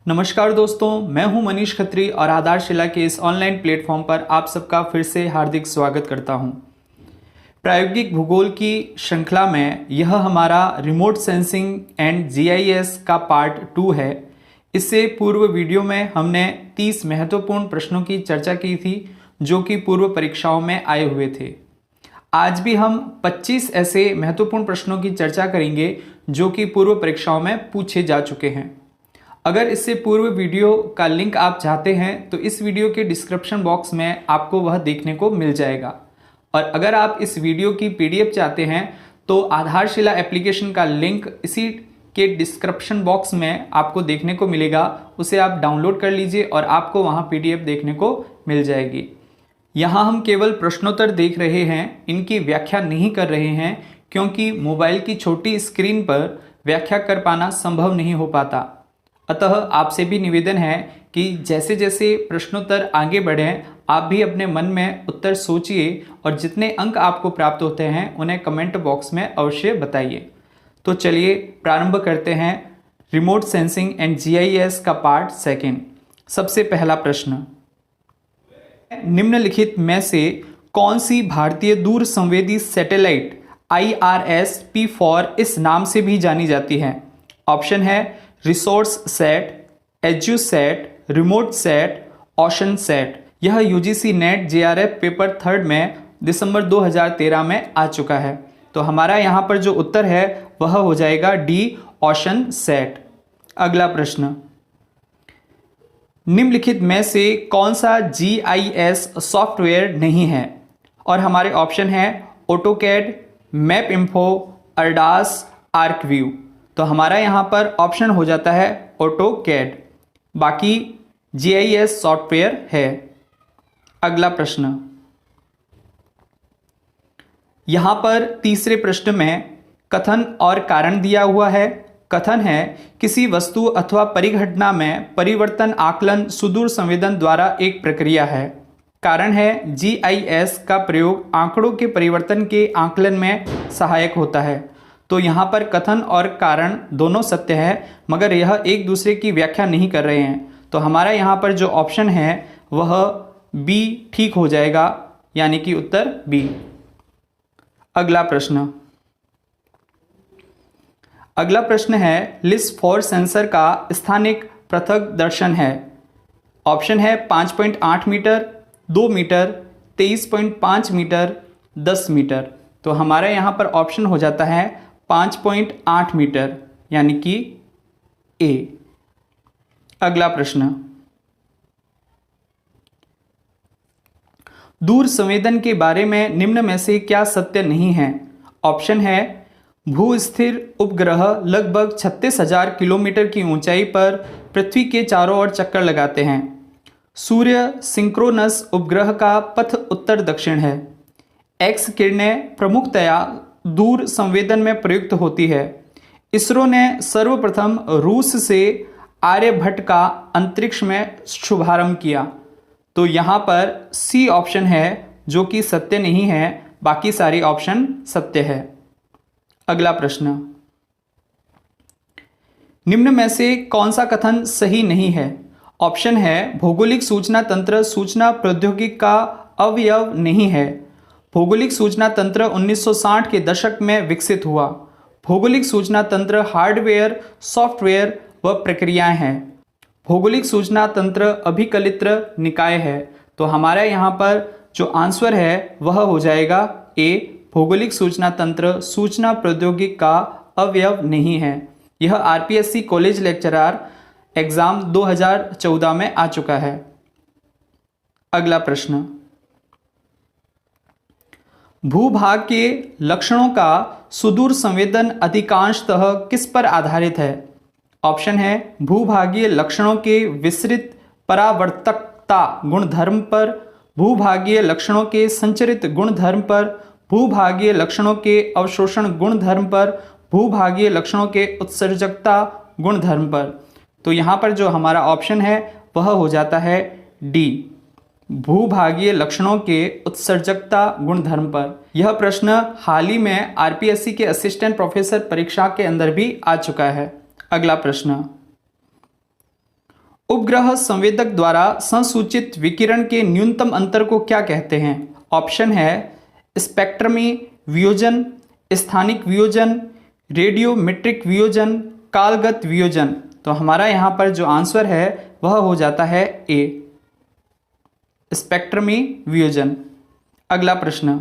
नमस्कार दोस्तों, मैं हूं मनीष खत्री और आधारशिला के इस ऑनलाइन प्लेटफॉर्म पर आप सबका फिर से हार्दिक स्वागत करता हूं। प्रायोगिक भूगोल की श्रृंखला में यह हमारा रिमोट सेंसिंग एंड जीआईएस का पार्ट 2 है। इससे पूर्व वीडियो में हमने 30 महत्वपूर्ण प्रश्नों की चर्चा की थी जो कि पूर्व परीक्षाओं में आए हुए थे। आज भी हम 25 ऐसे महत्वपूर्ण प्रश्नों की चर्चा करेंगे जो कि पूर्व परीक्षाओं में पूछे जा चुके हैं। अगर इससे पूर्व वीडियो का लिंक आप चाहते हैं तो इस वीडियो के डिस्क्रिप्शन बॉक्स में आपको वह देखने को मिल जाएगा। और अगर आप इस वीडियो की पीडीएफ चाहते हैं तो आधारशिला एप्लीकेशन का लिंक इसी के डिस्क्रिप्शन बॉक्स में आपको देखने को मिलेगा। उसे आप डाउनलोड कर लीजिए और आपको वहां पीडीएफ देखने को मिल जाएगी। यहाँ हम केवल प्रश्नोत्तर देख रहे हैं, इनकी व्याख्या नहीं कर रहे हैं क्योंकि मोबाइल की छोटी स्क्रीन पर व्याख्या कर पाना संभव नहीं हो पाता। अतः आपसे भी निवेदन है कि जैसे जैसे प्रश्नोत्तर आगे बढ़ें आप भी अपने मन में उत्तर सोचिए और जितने अंक आपको प्राप्त होते हैं उन्हें कमेंट बॉक्स में अवश्य बताइए। तो चलिए प्रारंभ करते हैं रिमोट सेंसिंग एंड जीआईएस का पार्ट 2। सबसे पहला प्रश्न, निम्नलिखित में से कौन सी भारतीय दूर संवेदी सैटेलाइट IRS-P4 इस नाम से भी जानी जाती है? ऑप्शन है resource set, Edusat, remote set, ocean set. यह यूजीसी नेट जेआरएफ पेपर 3 में दिसंबर 2013 में आ चुका है। तो हमारा यहाँ पर जो उत्तर है वह हो जाएगा डी, ओशन सेट। अगला प्रश्न, निम्नलिखित में से कौन सा जीआईएस सॉफ्टवेयर नहीं है? और हमारे ऑप्शन है ऑटोकैड, मैप इन्फो, अर्डास, आर्कव्यू। तो हमारा यहाँ पर ऑप्शन हो जाता है ऑटोकैड, बाकी जीआईएस सॉफ्टवेयर है। अगला प्रश्न, यहाँ पर तीसरे प्रश्न में कथन और कारण दिया हुआ है। कथन है किसी वस्तु अथवा परिघटना में परिवर्तन आकलन सुदूर संवेदन द्वारा एक प्रक्रिया है। कारण है जीआईएस का प्रयोग आंकड़ों के परिवर्तन के आकलन में सहायक होता है। तो यहाँ पर कथन और कारण दोनों सत्य है मगर यह एक दूसरे की व्याख्या नहीं कर रहे हैं। तो हमारा यहाँ पर जो ऑप्शन है वह बी ठीक हो जाएगा, यानी कि उत्तर बी। अगला प्रश्न है लिस्ट फॉर सेंसर का स्थानिक पृथक दर्शन है। ऑप्शन है 5.8 मीटर, 2 मीटर, 23.5 मीटर, 10 मीटर। तो हमारा यहाँ पर ऑप्शन हो जाता है 5.8 मीटर, यानी कि ए। अगला प्रश्न, दूर संवेदन के बारे में निम्न में से क्या सत्य नहीं है? ऑप्शन है भूस्थिर उपग्रह लगभग 36,000 किलोमीटर की ऊंचाई पर पृथ्वी के चारों ओर चक्कर लगाते हैं। सूर्य सिंक्रोनस उपग्रह का पथ उत्तर दक्षिण है। एक्स किरणें प्रमुखतया दूर संवेदन में प्रयुक्त होती है। इसरो ने सर्वप्रथम रूस से आर्यभट्ट का अंतरिक्ष में शुभारंभ किया। तो यहाँ पर सी ऑप्शन है जो कि सत्य नहीं है, बाकी सारी ऑप्शन सत्य है। अगला प्रश्न, निम्न में से कौन सा कथन सही नहीं है? ऑप्शन है भौगोलिक सूचना तंत्र सूचना प्रौद्योगिकी का अवयव नहीं है। भौगोलिक सूचना तंत्र 1960 के दशक में विकसित हुआ। भौगोलिक सूचना तंत्र हार्डवेयर, सॉफ्टवेयर व प्रक्रियाएं हैं। भौगोलिक सूचना तंत्र अभिकलित्र निकाय है। तो हमारा यहाँ पर जो आंसर है वह हो जाएगा ए, भौगोलिक सूचना तंत्र सूचना प्रौद्योगिकी का अवयव नहीं है। यह आरपीएससी कॉलेज लेक्चरर एग्जाम 2014 में आ चुका है। अगला प्रश्न, भूभाग के लक्षणों का सुदूर संवेदन अधिकांशतः किस पर आधारित है? ऑप्शन है भूभागीय लक्षणों के विसरित परावर्तकता गुणधर्म पर, भूभागीय लक्षणों के संचरित गुणधर्म पर, भूभागीय लक्षणों के अवशोषण गुणधर्म पर, भूभागीय लक्षणों के उत्सर्जकता गुणधर्म पर। तो यहाँ पर जो हमारा ऑप्शन है वह हो जाता है डी, भूभागीय लक्षणों के उत्सर्जकता गुणधर्म पर। यह प्रश्न हाल ही में आरपीएससी के असिस्टेंट प्रोफेसर परीक्षा के अंदर भी आ चुका है। अगला प्रश्न, उपग्रह संवेदक द्वारा संसूचित विकिरण के न्यूनतम अंतर को क्या कहते हैं? ऑप्शन है स्पेक्ट्रमी वियोजन, स्थानिक वियोजन, रेडियोमेट्रिक वियोजन, कालगत वियोजन। तो हमारा यहाँ पर जो आंसर है वह हो जाता है ए, स्पेक्ट्रमी वियोजन। अगला प्रश्न,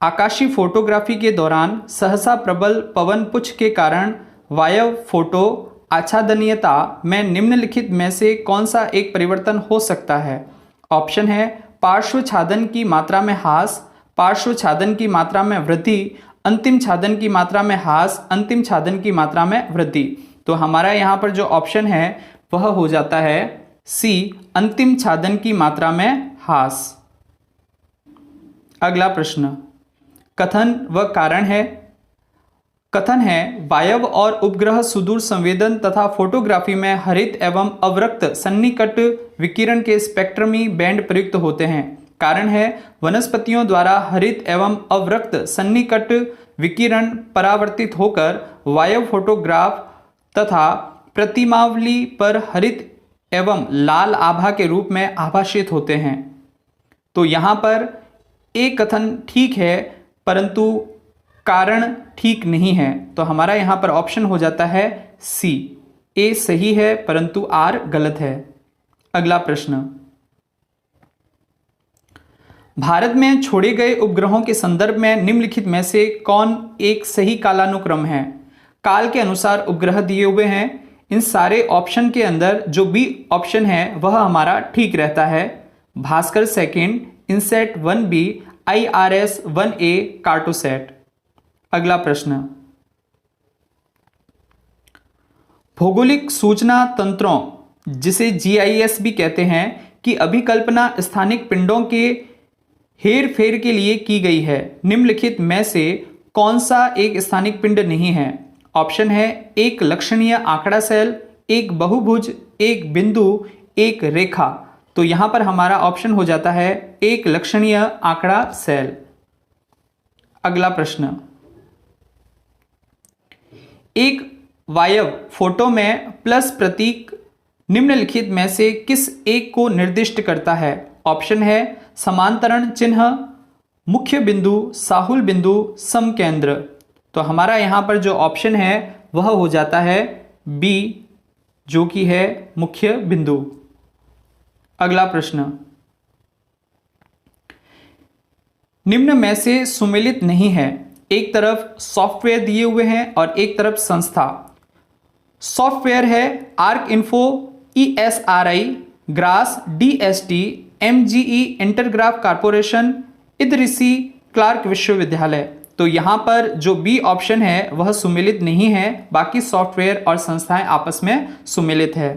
आकाशीय फोटोग्राफी के दौरान सहसा प्रबल पवन पुंज के कारण वायव फोटो आच्छादनीयता में निम्नलिखित में से कौन सा एक परिवर्तन हो सकता है? ऑप्शन है पार्श्व छादन की मात्रा में ह्रास, पार्श्व छादन की मात्रा में वृद्धि, अंतिम छादन की मात्रा में ह्रास, अंतिम छादन की मात्रा में वृद्धि। तो हमारा यहाँ पर जो ऑप्शन है वह हो जाता है सी, अंतिम छादन की मात्रा में ह्रास। अगला प्रश्न, कथन व कारण है। कथन है वायव और उपग्रह सुदूर संवेदन तथा फोटोग्राफी में हरित एवं अवरक्त सन्निकट विकिरण के स्पेक्ट्रमी बैंड प्रयुक्त होते हैं। कारण है वनस्पतियों द्वारा हरित एवं अवरक्त सन्निकट विकिरण परावर्तित होकर वायव फोटोग्राफ तथा प्रतिमावली पर हरित एवं लाल आभा के रूप में आभाषित होते हैं। तो यहाँ पर एक कथन ठीक है परंतु कारण ठीक नहीं है। तो हमारा यहाँ पर ऑप्शन हो जाता है सी, ए सही है परंतु आर गलत है। अगला प्रश्न, भारत में छोड़े गए उपग्रहों के संदर्भ में निम्नलिखित में से कौन एक सही कालानुक्रम है? काल के अनुसार उपग्रह दिए हुए हैं। इन सारे ऑप्शन के अंदर जो बी ऑप्शन है वह हमारा ठीक रहता है। Bhaskar second, INSAT 1B, IRS 1A, Cartosat. अगला प्रश्न, भौगोलिक सूचना तंत्रों जिसे GIS भी कहते हैं कि अभिकल्पना स्थानिक पिंडों के हेर फेर के लिए की गई है। निम्नलिखित में से कौन सा एक स्थानिक पिंड नहीं है? ऑप्शन है एक लक्षणीय आंकड़ा सेल, एक बहुभुज, एक बिंदु, एक रेखा। तो यहां पर हमारा ऑप्शन हो जाता है एक लक्षणीय आंकड़ा सेल। अगला प्रश्न, एक वायव फोटो में प्लस प्रतीक निम्नलिखित में से किस एक को निर्दिष्ट करता है? ऑप्शन है समांतरण चिन्ह, मुख्य बिंदु, साहुल बिंदु, समकेंद्र। तो हमारा यहां पर जो ऑप्शन है वह हो जाता है बी, जो कि है मुख्य बिंदु। अगला प्रश्न, निम्न में से सुमेलित नहीं है। एक तरफ सॉफ्टवेयर दिए हुए हैं और एक तरफ संस्था। सॉफ्टवेयर है Arc Info, ESRI, GRASS, DST, MGE Intergraph corporation, Idrisi, Clark विश्वविद्यालय। तो यहां पर जो बी ऑप्शन है वह सुमेलित नहीं है, बाकी सॉफ्टवेयर और संस्थाएं आपस में सुमेलित है।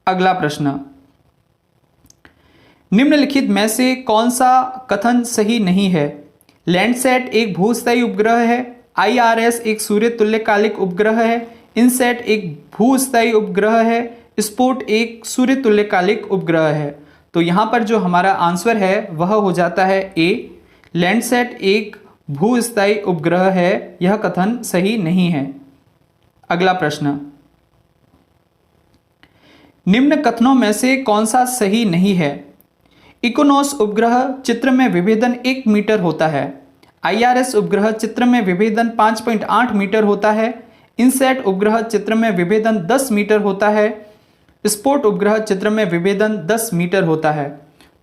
अगला प्रश्न, निम्नलिखित में से कौन सा कथन सही नहीं है? लैंडसैट एक भूस्थायी उपग्रह है, IRS एक सूर्य तुल्यकालिक उपग्रह है, इनसेट एक भूस्थायी उपग्रह है, स्पोर्ट एक सूर्य तुल्यकालिक उपग्रह है। तो यहाँ पर जो हमारा आंसर है वह हो जाता है ए, लैंडसैट एक भूस्थायी उपग्रह है। यह कथन सही नहीं है। अगला प्रश्न, निम्न कथनों में से कौन सा सही नहीं है? इकोनोस उपग्रह चित्र में विभेदन 1 मीटर होता है, IRS उपग्रह चित्र में विभेदन 5.8 मीटर होता है, इनसेट उपग्रह चित्र में विभेदन 10 मीटर होता है, स्पोर्ट उपग्रह चित्र में विभेदन 10 मीटर होता है।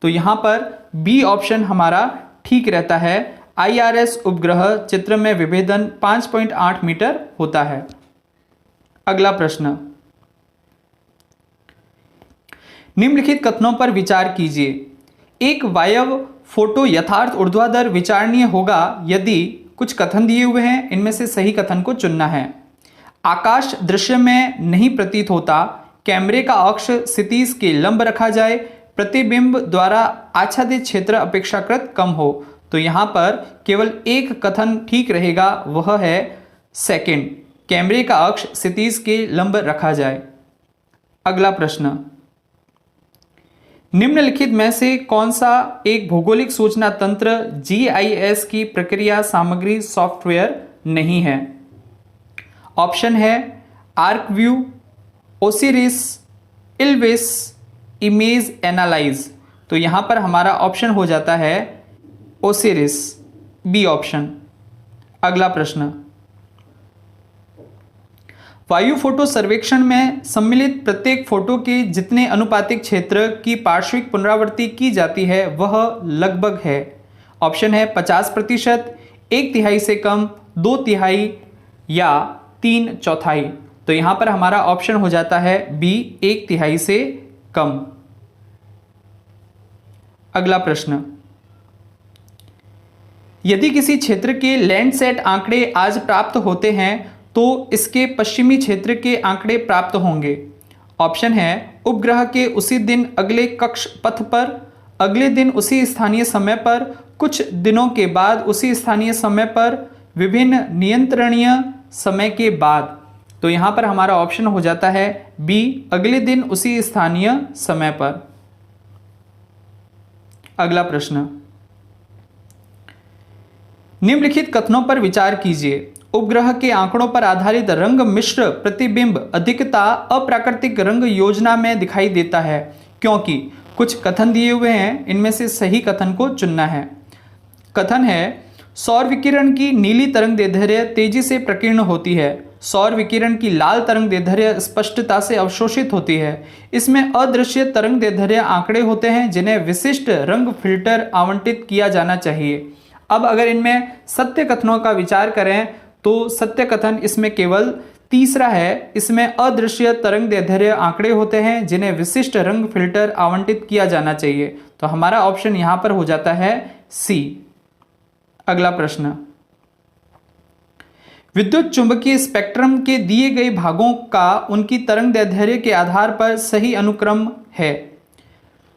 तो यहाँ पर बी ऑप्शन हमारा ठीक रहता है, IRS उपग्रह चित्र में विभेदन 5.8 मीटर होता है। अगला प्रश्न, निम्नलिखित कथनों पर विचार कीजिए। एक वायव फोटो यथार्थ ऊर्ध्वाधर विचारणीय होगा यदि कुछ कथन दिए हुए हैं, इनमें से सही कथन को चुनना है। आकाश दृश्य में नहीं प्रतीत होता, कैमरे का अक्ष क्षितिज के लंब रखा जाए, प्रतिबिंब द्वारा आच्छादित क्षेत्र अपेक्षाकृत कम हो। तो यहाँ पर केवल एक कथन ठीक रहेगा, वह है सेकंड, कैमरे का अक्ष क्षितिज के लंब रखा जाए। अगला प्रश्न, निम्नलिखित में से कौन सा एक भौगोलिक सूचना तंत्र GIS की प्रक्रिया सामग्री सॉफ्टवेयर नहीं है? ऑप्शन है आर्क व्यू, ओसिरिस, इल्विस, इमेज एनालाइज। तो यहाँ पर हमारा ऑप्शन हो जाता है ओसिरिस, बी ऑप्शन। अगला प्रश्न, वायु फोटो सर्वेक्षण में सम्मिलित प्रत्येक फोटो के जितने अनुपातिक क्षेत्र की पार्श्विक पुनरावृत्ति की जाती है वह लगभग है। ऑप्शन है 50%, 1/3 से कम, 2/3 या 3/4। तो यहाँ पर हमारा ऑप्शन हो जाता है बी, 1/3 से कम। अगला प्रश्न, यदि किसी क्षेत्र के लैंडसैट आंकड़े आज प्राप्त होते हैं तो इसके पश्चिमी क्षेत्र के आंकड़े प्राप्त होंगे। ऑप्शन है उपग्रह के उसी दिन अगले कक्ष पथ पर, अगले दिन उसी स्थानीय समय पर, कुछ दिनों के बाद उसी स्थानीय समय पर, विभिन्न नियंत्रणीय समय के बाद। तो यहाँ पर हमारा ऑप्शन हो जाता है बी, अगले दिन उसी स्थानीय समय पर। अगला प्रश्न, निम्नलिखित कथनों पर विचार कीजिए। उपग्रह के आंकड़ों पर आधारित रंग मिश्र प्रतिबिंब अधिकता अप्राकृतिक रंग योजना में दिखाई देता है क्योंकि कुछ कथन दिए हुए हैं, इनमें से सही कथन को चुनना है। कथन है सौर विकिरण की नीली तरंग दैर्ध्य तेजी से प्रकीर्ण होती है, सौर विकिरण की लाल तरंग दैर्ध्य स्पष्टता से अवशोषित होती है। इसमें अदृश्य तरंग दैर्ध्य आंकड़े होते हैं जिन्हें विशिष्ट रंग फिल्टर आवंटित किया जाना चाहिए। अब अगर इनमें सत्य कथनों का विचार करें तो सत्य कथन इसमें केवल तीसरा है, इसमें अदृश्य तरंग दैर्ध्य आंकड़े होते हैं जिन्हें विशिष्ट रंग फिल्टर आवंटित किया जाना चाहिए। तो हमारा ऑप्शन यहां पर हो जाता है सी। अगला प्रश्न, विद्युत चुंबकीय स्पेक्ट्रम के दिए गए भागों का उनकी तरंग दैर्ध्य के आधार पर सही अनुक्रम है।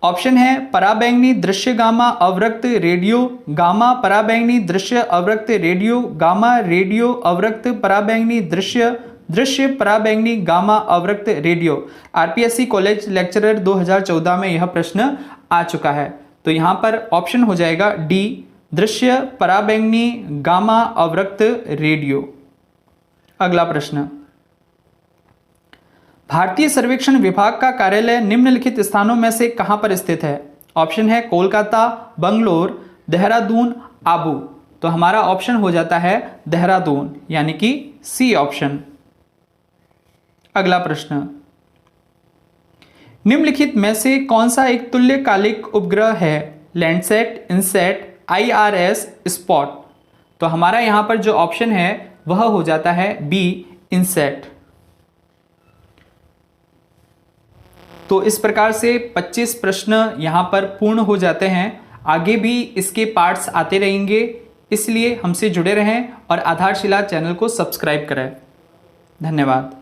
ऑप्शन है पराबैंगनी दृश्य गामा अवरक्त रेडियो, गामा पराबैंगनी दृश्य अवरक्त रेडियो, गामा रेडियो अवरक्त पराबैंगनी दृश्य, दृश्य पराबैंगनी गामा अवरक्त रेडियो। आरपीएससी कॉलेज लेक्चरर 2014 में यह प्रश्न आ चुका है। तो यहाँ पर ऑप्शन हो जाएगा डी, दृश्य पराबैंगनी गामा अवरक्त रेडियो। अगला प्रश्न, भारतीय सर्वेक्षण विभाग का कार्यालय निम्नलिखित स्थानों में से कहां पर स्थित है। ऑप्शन है कोलकाता, बंगलोर, देहरादून, आबू। तो हमारा ऑप्शन हो जाता है देहरादून, यानी कि सी ऑप्शन। अगला प्रश्न, निम्नलिखित में से कौन सा एक तुल्यकालिक उपग्रह है। Landsat, INSAT, IRS, spot. तो हमारा यहां पर जो ऑप्शन है वह हो जाता है बी, इनसैट। तो इस प्रकार से 25 प्रश्न यहाँ पर पूर्ण हो जाते हैं। आगे भी इसके पार्ट्स आते रहेंगे, इसलिए हमसे जुड़े रहें और आधारशिला चैनल को सब्सक्राइब करें। धन्यवाद।